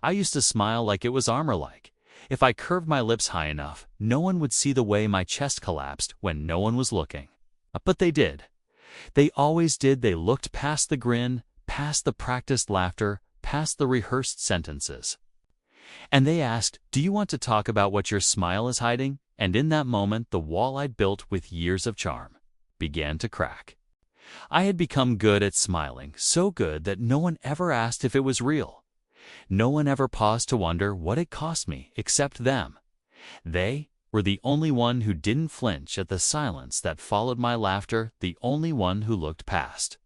I used to smile like it was armor-like. If I curved my lips high enough, no one would see the way my chest collapsed when no one was looking. But they did. They always did. They looked past the grin, past the practiced laughter, past the rehearsed sentences. And they asked, "Do you want to talk about what your smile is hiding?" And in that moment, the wall I'd built with years of charm began to crack. I had become good at smiling, so good that no one ever asked if it was real. No one ever paused to wonder what it cost me except them. They were the only one who didn't flinch at the silence that followed my laughter, the only one who looked past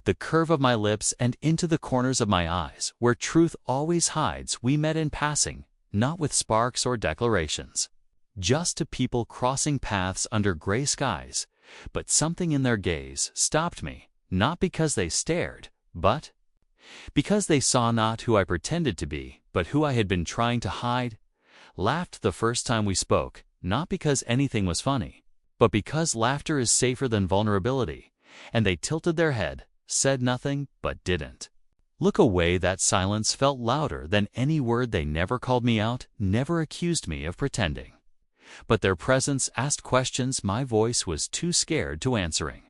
the curve of my lips and into the corners of my eyes, where truth always hides. We met in passing, not with sparks or declarations, just to people crossing paths under gray skies. But something in their gaze stopped me, not because they stared, but because they saw not who I pretended to be, but who I had been trying to hide. Laughed the first time we spoke, not because anything was funny, but because laughter is safer than vulnerability. And they tilted their head, said nothing, but didn't look away. That silence felt louder than any word. They never called me out, never accused me of pretending. But their presence asked questions my voice was too scared to answering.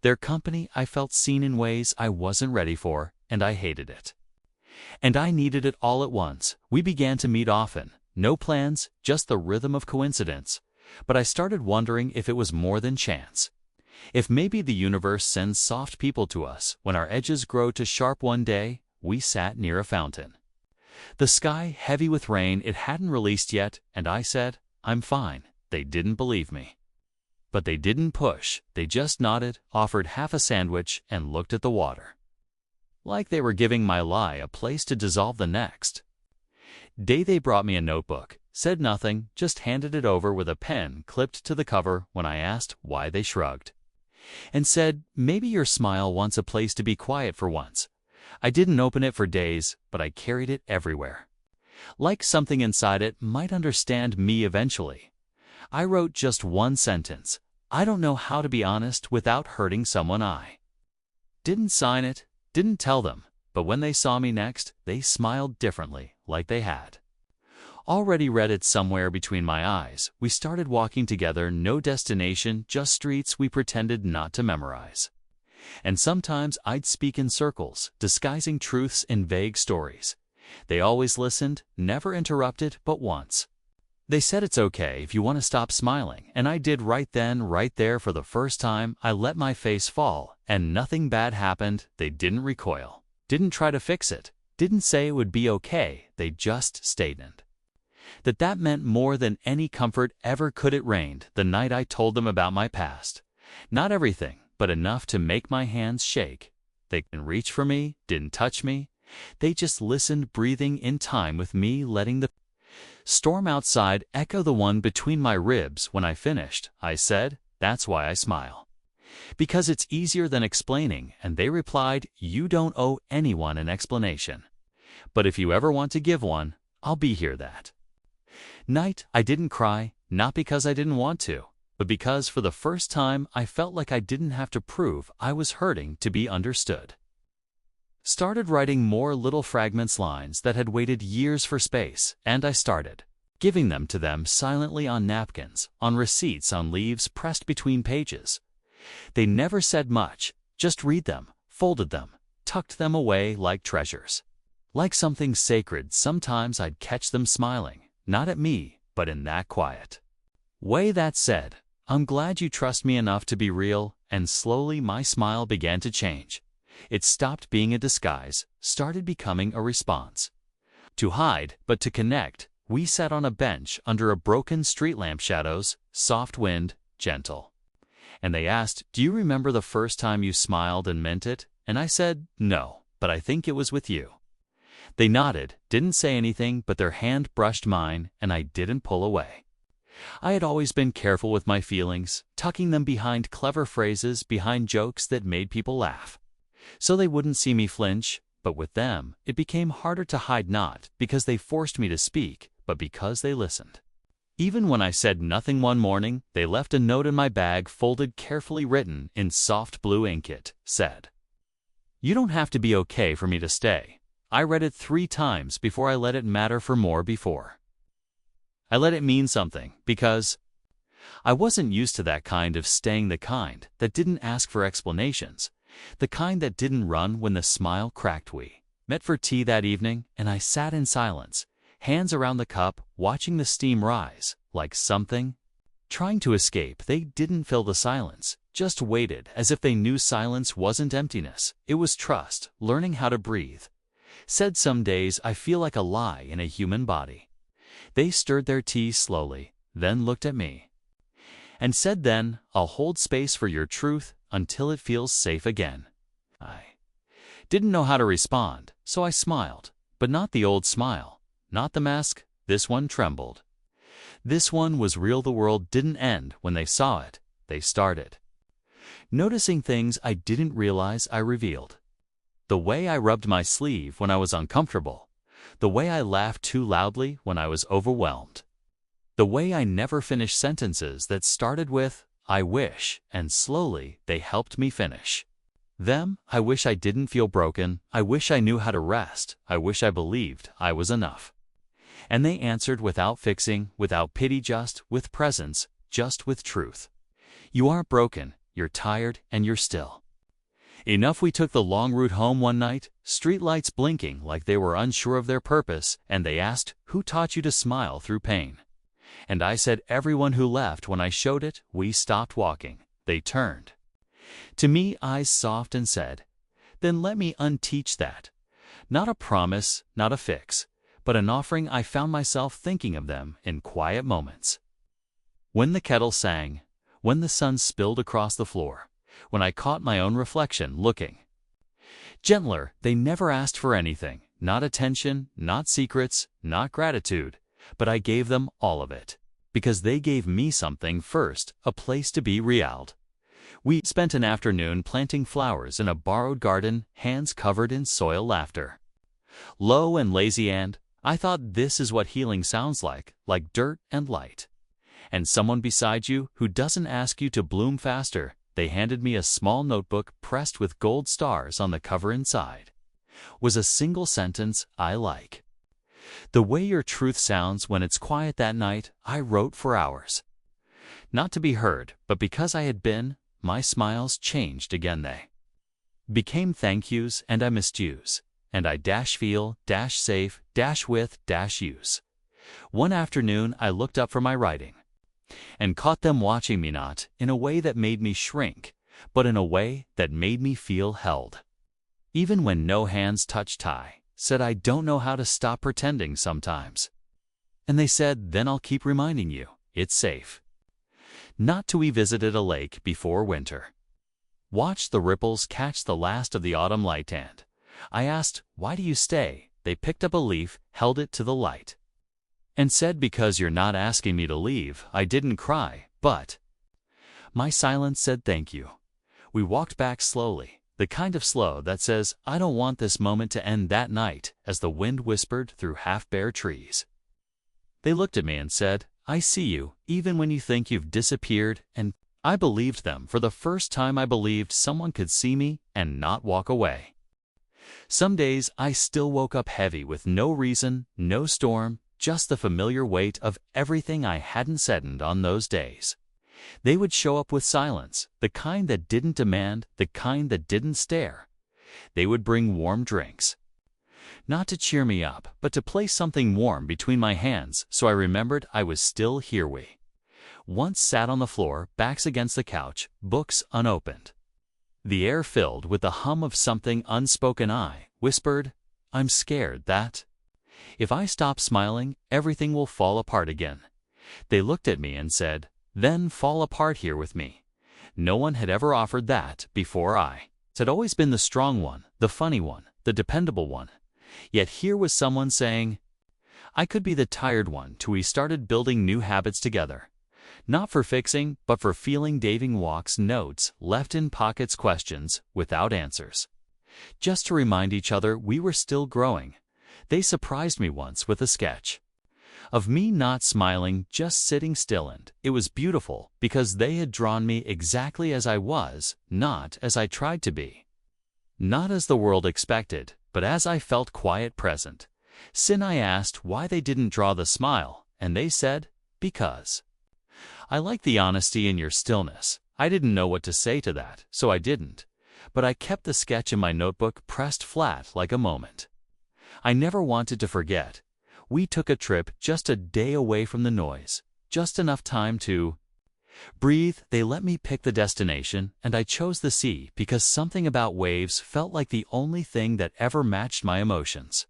Their company, I felt seen in ways I wasn't ready for, and I hated it. And I needed it all at once. We began to meet often. No plans, just the rhythm of coincidence. But I started wondering if it was more than chance. If maybe the universe sends soft people to us when our edges grow too sharp. One day, we sat near a fountain. The sky heavy with rain. It hadn't released yet, and I said, "I'm fine." They didn't believe me. But they didn't push. They just nodded, offered half a sandwich, and looked at the water, like they were giving my lie a place to dissolve the next day. They brought me a notebook, said nothing, just handed it over with a pen clipped to the cover. When I asked why, they shrugged and said, "Maybe your smile wants a place to be quiet for once." I didn't open it for days, but I carried it everywhere, like something inside it might understand me eventually. I wrote just one sentence: "I don't know how to be honest without hurting someone." I didn't sign it, didn't tell them, but when they saw me next, they smiled differently, like they had already read it somewhere between my eyes. We started walking together, no destination, just streets we pretended not to memorize. And sometimes I'd speak in circles, disguising truths in vague stories. They always listened, never interrupted, but once they said, "It's okay if you want to stop smiling." And I did, right then, right there. For the first time, I let my face fall, and nothing bad happened. They didn't recoil, didn't try to fix it, didn't say it would be okay. They just stated that meant more than any comfort ever could. It rained the night I told them about my past. Not everything, but enough to make my hands shake. They didn't reach for me, didn't touch me. They just listened, breathing in time with me, letting the storm outside echo the one between my ribs. When I finished, I said, "That's why I smile. Because it's easier than explaining." And they replied, "You don't owe anyone an explanation. But if you ever want to give one, I'll be here." That night, I didn't cry, not because I didn't want to, but because for the first time I felt like I didn't have to prove I was hurting to be understood. Started writing more little fragments, lines that had waited years for space, and I started giving them to them silently, on napkins, on receipts, on leaves pressed between pages. They never said much, just read them, folded them, tucked them away like treasures, like something sacred. Sometimes I'd catch them smiling, not at me, but in that quiet way that said, "I'm glad you trust me enough to be real." And slowly my smile began to change. It stopped being a disguise, started becoming a response. To hide, but to connect. We sat on a bench under a broken street lamp, shadows, soft wind, gentle. And they asked, "Do you remember the first time you smiled and meant it?" And I said, "No, but I think it was with you." They nodded, didn't say anything, but their hand brushed mine, and I didn't pull away. I had always been careful with my feelings, tucking them behind clever phrases, behind jokes that made people laugh, so they wouldn't see me flinch. But with them, it became harder to hide, not because they forced me to speak, but because they listened. Even when I said nothing one morning, they left a note in my bag, folded, carefully written in soft blue ink. It said, "You don't have to be okay for me to stay. I read it 3 times before I let it matter for more before. I let it mean something because I wasn't used to that kind of staying, the kind that didn't ask for explanations, the kind that didn't run when the smile cracked. We met for tea that evening, and I sat in silence, hands around the cup, watching the steam rise, like something trying to escape. They didn't fill the silence, just waited as if they knew silence wasn't emptiness. It was trust, learning how to breathe. Said, some days I feel like a lie in a human body. They stirred their tea slowly, then looked at me and said, then I'll hold space for your truth until it feels safe again. I didn't know how to respond, so I smiled, but not the old smile, not the mask. This one trembled. This one was real. The world didn't end when they saw it. They started noticing things I didn't realize I revealed. The way I rubbed my sleeve when I was uncomfortable. The way I laughed too loudly when I was overwhelmed. The way I never finished sentences that started with, I wish, and slowly they helped me finish them. I wish I didn't feel broken. I wish I knew how to rest. I wish I believed I was enough. And they answered without fixing, without pity, just with presence, just with truth. You aren't broken, you're tired, and you're still enough. We took the long route home one night, streetlights blinking like they were unsure of their purpose, and they asked, who taught you to smile through pain? And I said, everyone who left when I showed it. We stopped walking. They turned to me, eyes soft, and said, then let me unteach that. Not a promise, not a fix, but an offering. I found myself thinking of them in quiet moments. When the kettle sang, when the sun spilled across the floor, when I caught my own reflection looking gentler. They never asked for anything, not attention, not secrets, not gratitude, but I gave them all of it, because they gave me something first, a place to be real. We spent an afternoon planting flowers in a borrowed garden, hands covered in soil, laughter low and lazy, and I thought, this is what healing sounds like dirt and light. And someone beside you who doesn't ask you to bloom faster. They handed me a small notebook pressed with gold stars on the cover. Inside was a single sentence I like. The way your truth sounds when it's quiet. That night, I wrote for hours. Not to be heard, but because I had been. My smiles changed again. They became thank yous, and I missed yous. And I feel, safe, with, use. One afternoon, I looked up from my writing and caught them watching me, not in a way that made me shrink, but in a way that made me feel held. Even when no hands touched, I said, I don't know how to stop pretending sometimes. And they said, then I'll keep reminding you, it's safe not to. We visited a lake before winter. Watched the ripples catch the last of the autumn light, and I asked, why do you stay? They picked up a leaf, held it to the light, and said, because you're not asking me to leave. I didn't cry, but my silence said thank you. We walked back slowly, the kind of slow that says, I don't want this moment to end. That night, as the wind whispered through half-bare trees, they looked at me and said, I see you, even when you think you've disappeared. And I believed them. For the first time, I believed someone could see me and not walk away. Some days I still woke up heavy with no reason, no storm, just the familiar weight of everything I hadn't said. And on those days, they would show up with silence, the kind that didn't demand, the kind that didn't stare. They would bring warm drinks, not to cheer me up, but to place something warm between my hands, so I remembered I was still here. We once sat on the floor, backs against the couch, books unopened, the air filled with the hum of something unspoken. I whispered, I'm scared that if I stop smiling, everything will fall apart again. They looked at me and said, then fall apart here with me. No one had ever offered that before. I had always been the strong one, the funny one, the dependable one. Yet here was someone saying, I could be the tired one. Too. We started building new habits together. Not for fixing, but for feeling. Daving walks, notes left in pockets, questions without answers, just to remind each other we were still growing. They surprised me once with a sketch of me not smiling, just sitting still, and it was beautiful because they had drawn me exactly as I was, not as I tried to be, not as the world expected, but as I felt quiet present. Sin I asked why they didn't draw the smile, and they said, because. I like the honesty in your stillness. I didn't know what to say to that, so I didn't. But I kept the sketch in my notebook pressed flat like a moment. I never wanted to forget. We took a trip just a day away from the noise, just enough time to breathe. They let me pick the destination, and I chose the sea because something about waves felt like the only thing that ever matched my emotions.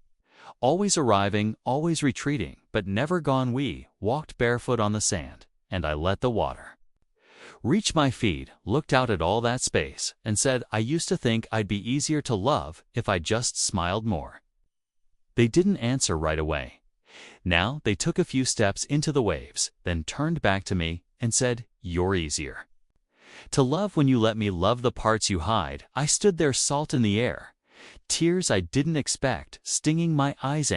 Always arriving, always retreating, but never gone. We walked barefoot on the sand, and I let the water reach my feet, looked out at all that space, and said I used to think I'd be easier to love if I just smiled more. They didn't answer right away. Now they took a few steps into the waves, then turned back to me and said, "You're easier to love when you let me love the parts you hide." I stood there, salt in the air, tears I didn't expect stinging my eyes.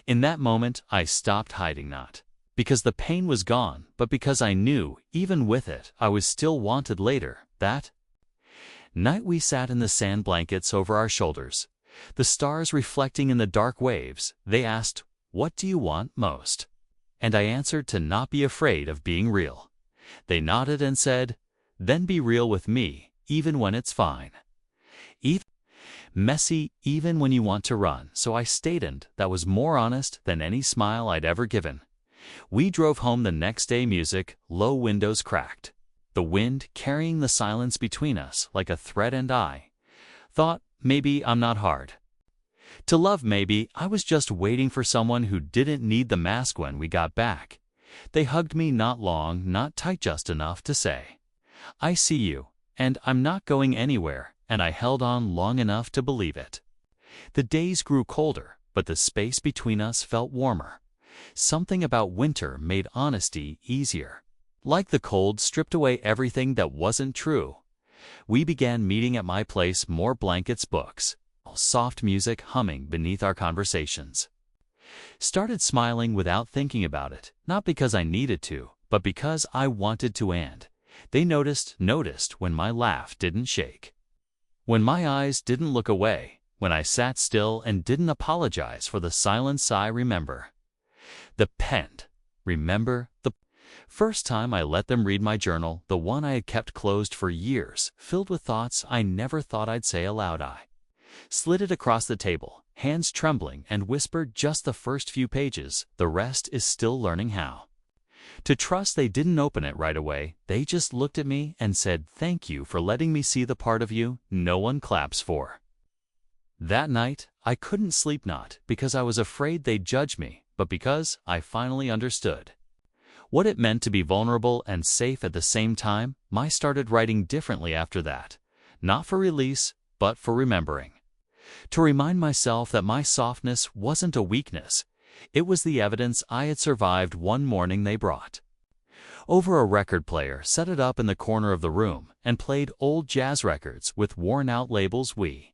In that moment I stopped hiding, not because the pain was gone, but because I knew, even with it, I was still wanted. Later that night we sat in the sand, blankets over our shoulders, the stars reflecting in the dark waves. They asked, "What do you want most?" And I answered, to not be afraid of being real. They nodded and said, "Then be real with me, even when it's fine. Even messy, even when you want to run." So I stayed, and that was more honest than any smile I'd ever given. We drove home the next day, music, low, windows cracked, the wind carrying the silence between us like a thread, and I thought, maybe I'm not hard to love. Maybe I was just waiting for someone who didn't need the mask. When we got back, they hugged me, not long, not tight, just enough to say, "I see you, and I'm not going anywhere," and I held on long enough to believe it. The days grew colder, but the space between us felt warmer. Something about winter made honesty easier. Like the cold stripped away everything that wasn't true. We began meeting at my place, more blankets, books, soft music humming beneath our conversations. Started smiling without thinking about it, not because I needed to, but because I wanted to. And they noticed when my laugh didn't shake, when my eyes didn't look away, when I sat still and didn't apologize for the silence. I remember the first time I let them read my journal, the one I had kept closed for years, filled with thoughts I never thought I'd say aloud. I slid it across the table, hands trembling, and whispered, "Just the first few pages, the rest is still learning how to trust." They didn't open it right away. They just looked at me and said, "Thank you for letting me see the part of you no one claps for." That night, I couldn't sleep, not because I was afraid they'd judge me, but because I finally understood what it meant to be vulnerable and safe at the same time. I started writing differently after that, not for release, but for remembering. To remind myself that my softness wasn't a weakness. It was the evidence I had survived. One morning they brought over a record player, set it up in the corner of the room, and played old jazz records with worn-out labels. We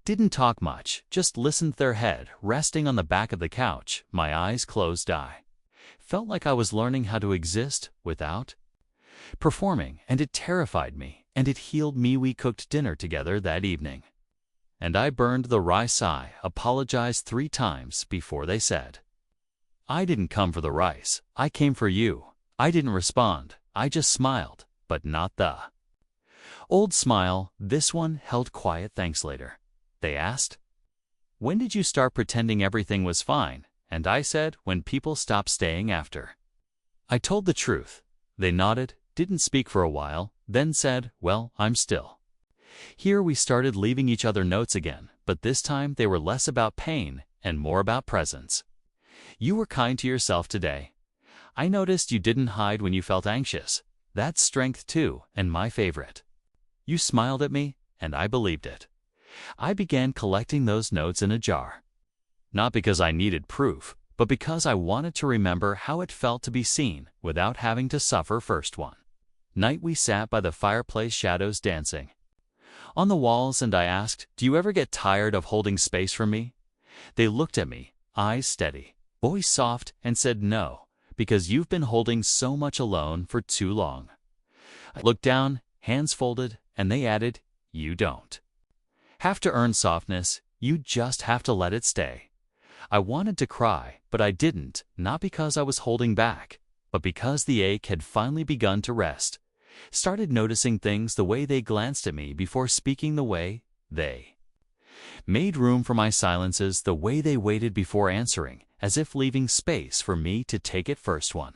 didn't talk much, just listened, their head resting on the back of the couch, my eyes closed. I felt like I was learning how to exist without performing, and it terrified me, and it healed me. We cooked dinner together that evening, and I burned the rice. I apologized 3 times before they said, "I didn't come for the rice, I came for you." I didn't respond, I just smiled, but not the old smile. This one held quiet. "Thanks." Later, they asked, "When did you start pretending everything was fine?" And I said, "When people stopped staying after I told the truth." They nodded, didn't speak for a while, then said, "Well, I'm still here." We started leaving each other notes again, but this time they were less about pain and more about presence. "You were kind to yourself today. I noticed you didn't hide when you felt anxious. That's strength too, and my favorite. You smiled at me, and I believed it." I began collecting those notes in a jar. Not because I needed proof, but because I wanted to remember how it felt to be seen without having to suffer. First one night we sat by the fireplace, shadows dancing on the walls, and I asked, "Do you ever get tired of holding space for me?" They looked at me, eyes steady, voice soft, and said, "No, because you've been holding so much alone for too long." I looked down, hands folded, and they added, "You don't have to earn softness, You just have to let it stay. I wanted to cry, but I didn't, not because I was holding back, but because the ache had finally begun to rest. Started noticing things the way they glanced at me before speaking, the way they made room for my silences, the way they waited before answering, as if leaving space for me to take it first one.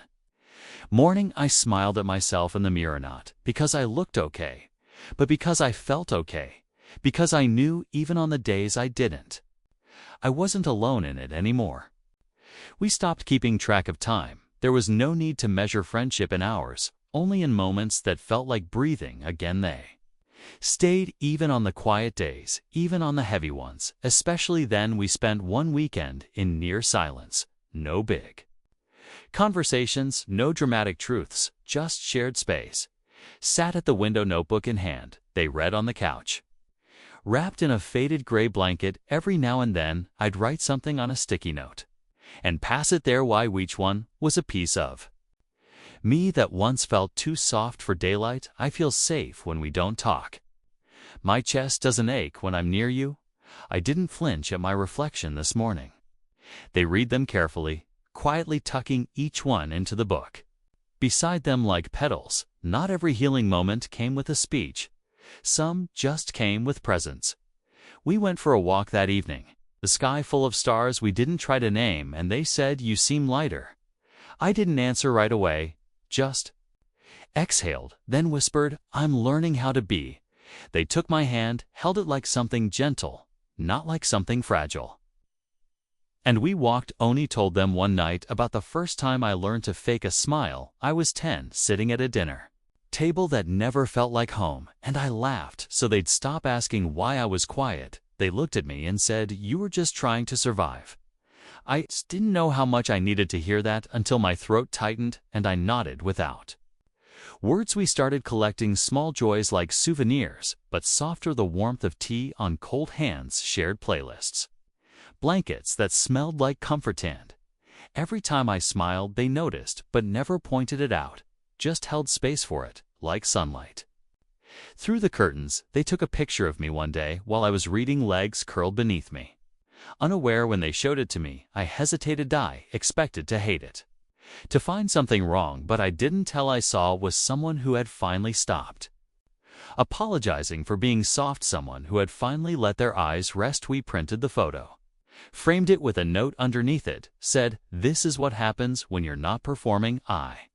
Morning, I smiled at myself in the mirror, not because I looked okay, but because I felt okay, because I knew even on the days I didn't, I wasn't alone in it anymore. We stopped keeping track of time. There was no need to measure friendship in hours, only in moments that felt like breathing again. They stayed even on the quiet days, even on the heavy ones, especially then. We spent one weekend in near silence. No big conversations, no dramatic truths, just shared space. Sat at the window, notebook in hand. They read on the couch. Wrapped in a faded gray blanket, every now and then I'd write something on a sticky note and pass it their way. Each one was a piece of me that once felt too soft for daylight. I feel safe when we don't talk. My chest doesn't ache when I'm near you. I didn't flinch at my reflection this morning. They read them carefully, quietly tucking each one into the book. Beside them like petals, not every healing moment came with a speech. Some just came with presence. We went for a walk that evening, the sky full of stars we didn't try to name, and they said, "You seem lighter." I didn't answer right away, just exhaled, then whispered, "I'm learning how to be." They took my hand, held it like something gentle, not like something fragile. And we walked. Oni told them one night about the first time I learned to fake a smile. I was 10, sitting at a dinner table that never felt like home, and I laughed so they'd stop asking why I was quiet. They looked at me and said, "You were just trying to survive." I didn't know how much I needed to hear that until my throat tightened and I nodded without words. We started collecting small joys like souvenirs, but softer, the warmth of tea on cold hands, shared playlists, blankets that smelled like comfort. And every time I smiled, they noticed but never pointed it out, just held space for it, like sunlight. Through the curtains, they took a picture of me one day while I was reading, legs curled beneath me. Unaware when they showed it to me, I hesitated. I expected to hate it, to find something wrong, but I didn't. Tell I saw was someone who had finally stopped apologizing for being soft, someone who had finally let their eyes rest. We printed the photo, framed it with a note underneath it, said, "This is what happens when you're not performing." I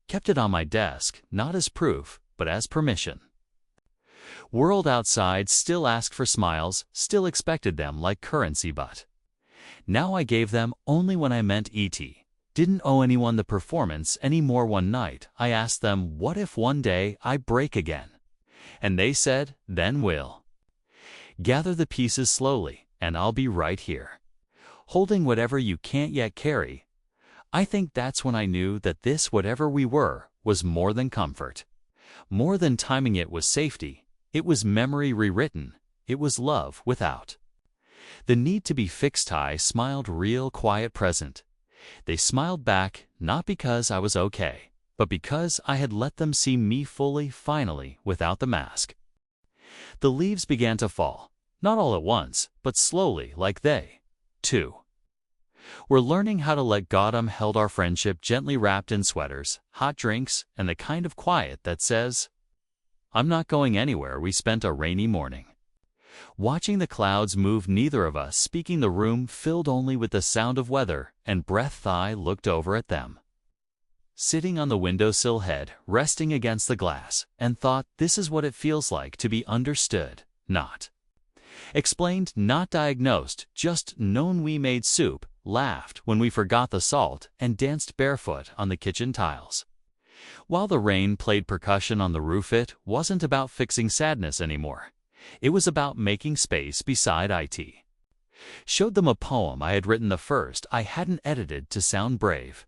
kept it on my desk, not as proof, but as permission. World outside still asked for smiles, still expected them like currency, but now I gave them only when I meant it. Didn't owe anyone the performance anymore. One night, I asked them, what if one day I break again? And they said, then we'll gather the pieces slowly, and I'll be right here, holding whatever you can't yet carry. I think that's when I knew that this whatever we were was more than comfort, more than timing. It was safety. It was memory rewritten. It was love without the need to be fixed. I smiled, real, quiet, present. They smiled back, not because I was okay, but because I had let them see me fully, finally, without the mask. The leaves began to fall, not all at once, but slowly, like they, too, were learning how to let go. Autumn held our friendship gently, wrapped in sweaters, hot drinks, and the kind of quiet that says, "I'm not going anywhere." We spent a rainy morning watching the clouds move, neither of us speaking, the room filled only with the sound of weather and breath. I looked over at them, sitting on the windowsill, head resting against the glass, and thought, this is what it feels like to be understood, not explained, not diagnosed, just known. We made soup, laughed when we forgot the salt, and danced barefoot on the kitchen tiles, while the rain played percussion on the roof. It wasn't about fixing sadness anymore. It was about making space beside it. Showed them a poem I had written, the first I hadn't edited to sound brave.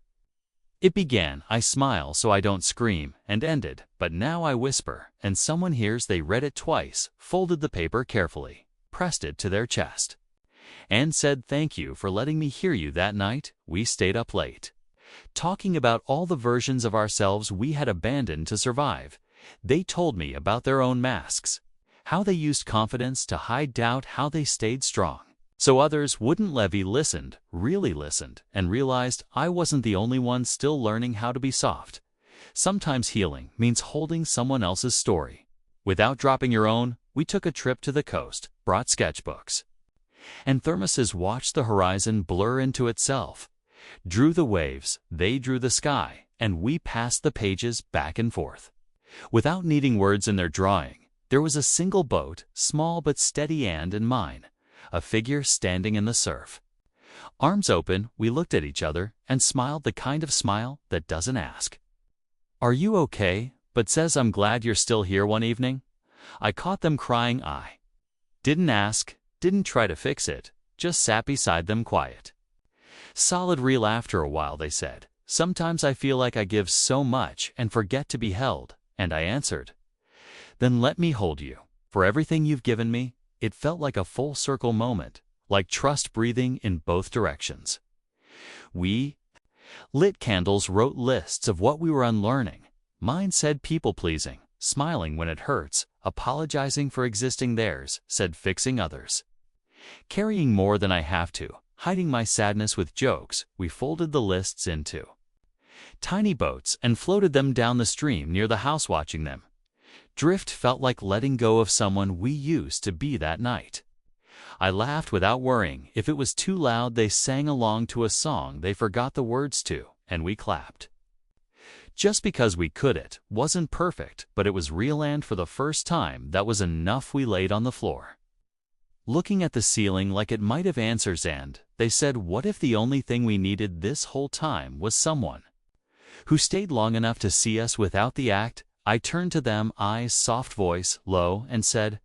It began, "I smile so I don't scream," and ended, "But now I whisper, and someone hears." They read it twice, folded the paper carefully, pressed it to their chest, and said, "Thank you for letting me hear you." That night, we stayed up late, talking about all the versions of ourselves we had abandoned to survive. They told me about their own masks, how they used confidence to hide doubt, how they stayed strong. So others wouldn't levy listened, really listened, and realized I wasn't the only one still learning how to be soft. Sometimes healing means holding someone else's story. Without dropping your own, we took a trip to the coast, brought sketchbooks and thermoses, watched the horizon blur into itself, drew the waves, they drew the sky, and we passed the pages back and forth. Without needing words in their drawing, there was a single boat, small but steady, and in mine, a figure standing in the surf. Arms open, we looked at each other and smiled the kind of smile that doesn't ask, "Are you okay?" but says, "I'm glad you're still here." One evening, I caught them crying. I didn't ask, didn't try to fix it, just sat beside them quiet. Solid, real. After a while they said, "Sometimes I feel like I give so much and forget to be held." And I answered, "Then let me hold you. For everything you've given me." It felt like a full circle moment, like trust breathing in both directions. We lit candles, wrote lists of what we were unlearning. Mine said people-pleasing, smiling when it hurts, apologizing for existing. Theirs said fixing others, carrying more than I have to, hiding my sadness with jokes. We folded the lists into tiny boats and floated them down the stream near the house. Watching them drift felt like letting go of someone we used to be that night. I laughed without worrying if it was too loud. They sang along to a song they forgot the words to, and we clapped. Just because we could. It wasn't perfect, but it was real, and for the first time that was enough. We laid on the floor, looking at the ceiling like it might have answers, and they said, "What if the only thing we needed this whole time was someone who stayed long enough to see us without the act?" I turned to them, eyes soft, voice low, and said,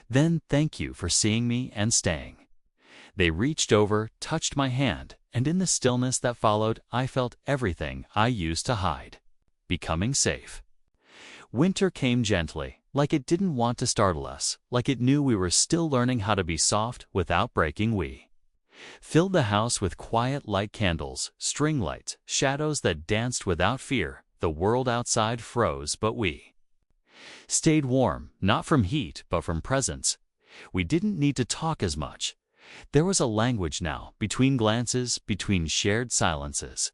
"Then thank you for seeing me and staying." They reached over, touched my hand, and in the stillness that followed, I felt everything I used to hide becoming safe. Winter came gently, like it didn't want to startle us, like it knew we were still learning how to be soft without breaking. We filled the house with quiet, light candles, string lights, shadows that danced without fear. The world outside froze, but we stayed warm, not from heat, but from presence. We didn't need to talk as much. There was a language now, between glances, between shared silences.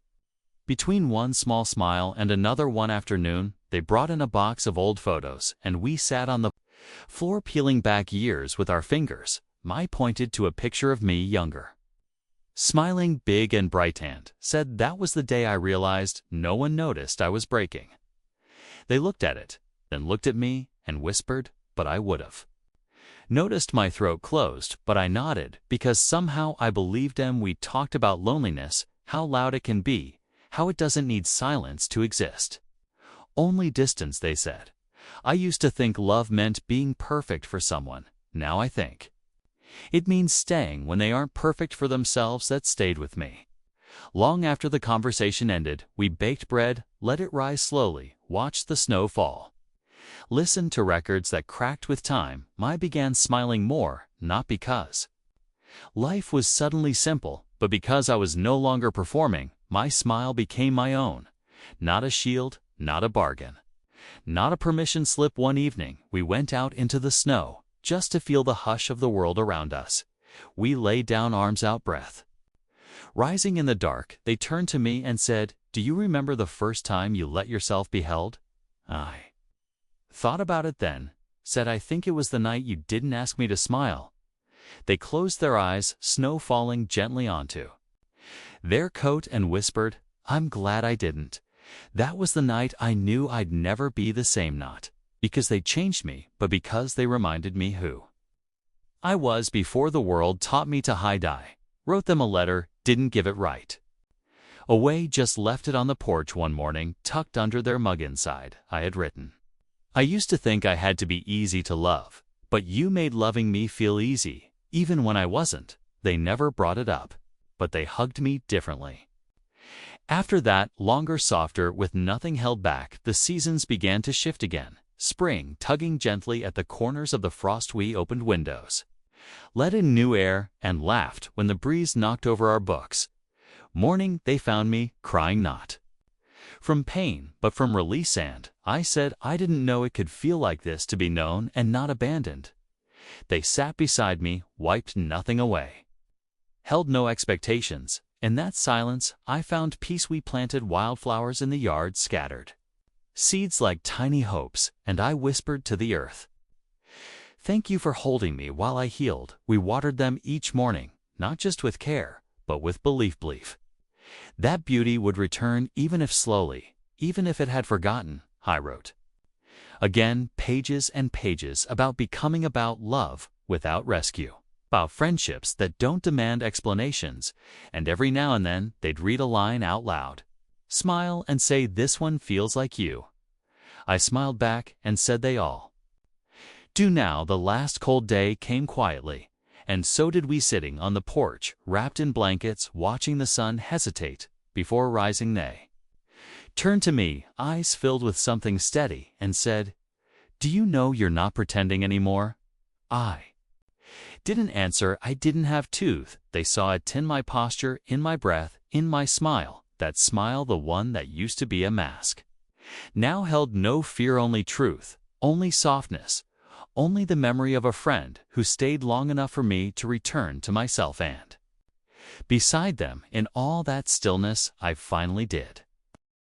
Between one small smile and another. One afternoon, they brought in a box of old photos, and we sat on the floor peeling back years with our fingers. I pointed to a picture of me younger, smiling, big and bright, and said that was the day I realized no one noticed I was breaking. They looked at it, then looked at me and whispered, "But I would've noticed." My throat closed, but I nodded because somehow I believed them. We talked about loneliness, how loud it can be, how it doesn't need silence to exist. Only distance, they said. I used to think love meant being perfect for someone. Now I think it means staying when they aren't perfect for themselves. That stayed with me. Long after the conversation ended, we baked bread, let it rise slowly, watched the snow fall, listened to records that cracked with time. I began smiling more, not because life was suddenly simple, but because I was no longer performing. My smile became my own, not a shield, not a bargain, not a permission slip. One evening, we went out into the snow, just to feel the hush of the world around us. We lay down, arms out, breath rising in the dark. They turned to me and said, "Do you remember the first time you let yourself be held?" I thought about it then, said, "I think it was the night you didn't ask me to smile." They closed their eyes, snow falling gently onto their coat, and whispered, "I'm glad I didn't." That was the night I knew I'd never be the same, not because they changed me, but because they reminded me who I was before the world taught me to hide. I wrote them a letter, didn't give it right away, just left it on the porch one morning, tucked under their mug. Inside, I had written, "I used to think I had to be easy to love, but you made loving me feel easy, even when I wasn't." They never brought it up, but they hugged me differently. After that, longer, softer, with nothing held back, the seasons began to shift again. Spring tugging gently at the corners of the frost. We opened windows, let in new air, and laughed when the breeze knocked over our books. Morning, they found me crying, not from pain, but from release, and I said I didn't know it could feel like this to be known and not abandoned. They sat beside me, wiped nothing away, held no expectations. In that silence, I found peace. We planted wildflowers in the yard, scattered seeds like tiny hopes, and I whispered to the earth, "Thank you for holding me while I healed." We watered them each morning, not just with care, but with belief. That beauty would return even if slowly, even if it had forgotten. I wrote again, pages and pages about becoming, about love without rescue, about friendships that don't demand explanations, and every now and then they'd read a line out loud, smile and say, "This one feels like you." I smiled back and said they all do now. The last cold day came quietly, and so did we, sitting on the porch, wrapped in blankets, watching the sun hesitate before rising. They turned to me, eyes filled with something steady, and said, "Do you know you're not pretending anymore?" I didn't answer. I didn't have to. They saw it in my posture, in my breath, in my smile. That smile, the one that used to be a mask, now held no fear, only truth, only softness, only the memory of a friend who stayed long enough for me to return to myself. And beside them, in all that stillness, I finally did